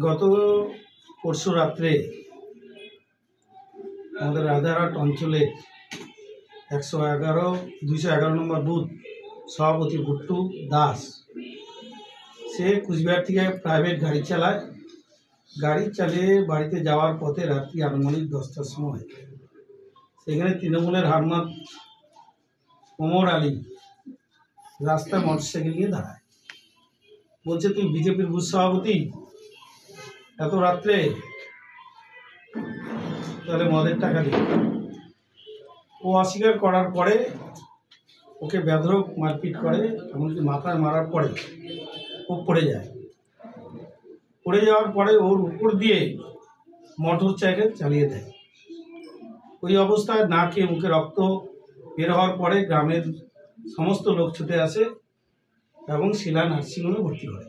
গত পরশু রাত্রে আমাদের রাজারহাট অঞ্চলে 211 নম্বর বুথ সভাপতি ভুট্টু দাস, সে কুচবিহার থেকে প্রাইভেট গাড়ি চালায়। গাড়ি চালিয়ে বাড়িতে যাওয়ার পথে রাত্রি আনুমানিক 10টার সময় সেখানে তৃণমূলের হারমাত ওমর আলী রাস্তায় মোটরসাইকেল নিয়ে দাঁড়ায়। বলছে, তুই বিজেপির বুথ সভাপতি, এত রাত্রে তাহলে মদের টাকা দিই। ও অস্বীকার করার পরে ওকে বেধড়ক মারপিট করে, এমনকি মাথায় মারার পরে ও পড়ে যায়। পড়ে যাওয়ার পরে ওর উপর দিয়ে মোটর সাইকেল চালিয়ে দেয়। ওই অবস্থায় নাকে মুখে রক্ত বের হওয়ার পরে গ্রামের সমস্ত লোক ছুটে আসে এবং শিলা নার্সিংহোমে ভর্তি করে।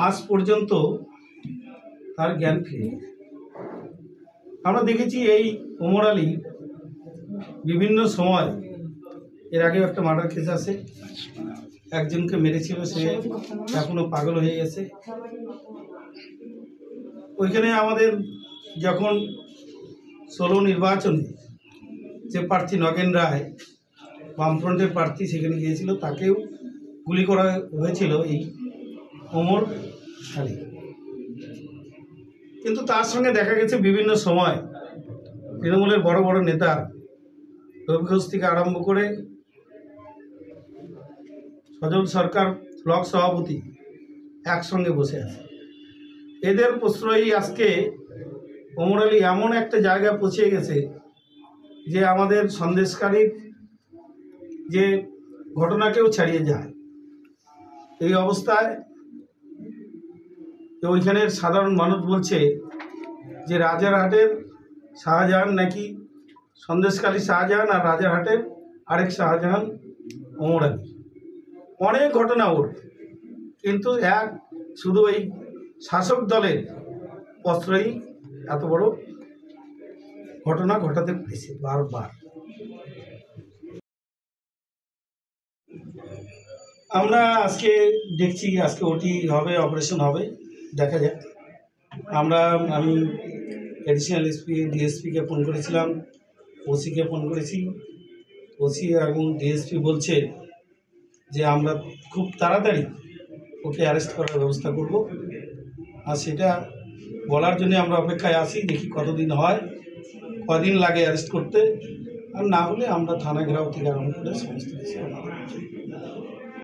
আজ পর্যন্ত তার জ্ঞান ফিরে। আমরা দেখেছি এই ওমর আলী বিভিন্ন সময়, এর আগেও একটা মার্ডার কেস আছে, একজনকে মেরেছিল, সে এখনো পাগল হয়ে গেছে। ওইখানে আমাদের যখন 16 নির্বাচনে যে প্রার্থী নগেন রায় বামফ্রন্টের প্রার্থী সেখানে গিয়েছিল, তাকেও গুলি করা হয়েছিল এই ওমর আলী। কিন্তু তার সঙ্গে দেখা গেছে বিভিন্ন সময় তৃণমূলের বড় বড় নেতা রবি ঘোষ থেকে আরম্ভ করে সজল সরকার ব্লক সভাপতি একসঙ্গে বসে আছে। এদের প্রশ্রয়ই আজকে ওমর আলী এমন একটা জায়গায় পৌঁছে গেছে যে আমাদের সন্দেশকারীর যে ঘটনাকেও ছাড়িয়ে যায়। এই অবস্থায় ওইখানের সাধারণ মানুষ বলছে যে রাজারহাটের শাহজাহান নাকি সন্দেশকালী শাহজাহান, আর রাজারহাটের আরেক শাহজাহান ওমর আলী। অনেক ঘটনা ওর, কিন্তু শুধু এই শাসক দলের প্রশ্রয়ই এত বড় ঘটনা ঘটাতে পেরেছে বারবার। আমরা আজকে দেখছি, আজকে ওটি হবে, অপারেশন হবে, দেখা যাক। আমি এডিশনাল এসপি ডিএসপিকে ফোন করেছিলাম, ওসিকে ফোন করেছি। ওসি এবং ডিএসপি বলছে যে আমরা খুব তাড়াতাড়ি ওকে অ্যারেস্ট করার ব্যবস্থা করব, আর সেটা বলার জন্য আমরা অপেক্ষায় আছি। দেখি কতদিন হয়, কদিন লাগে অ্যারেস্ট করতে, আর না হলে আমরা থানা ঘেরাও থেকে আরম্ভ করে সমস্ত কিছু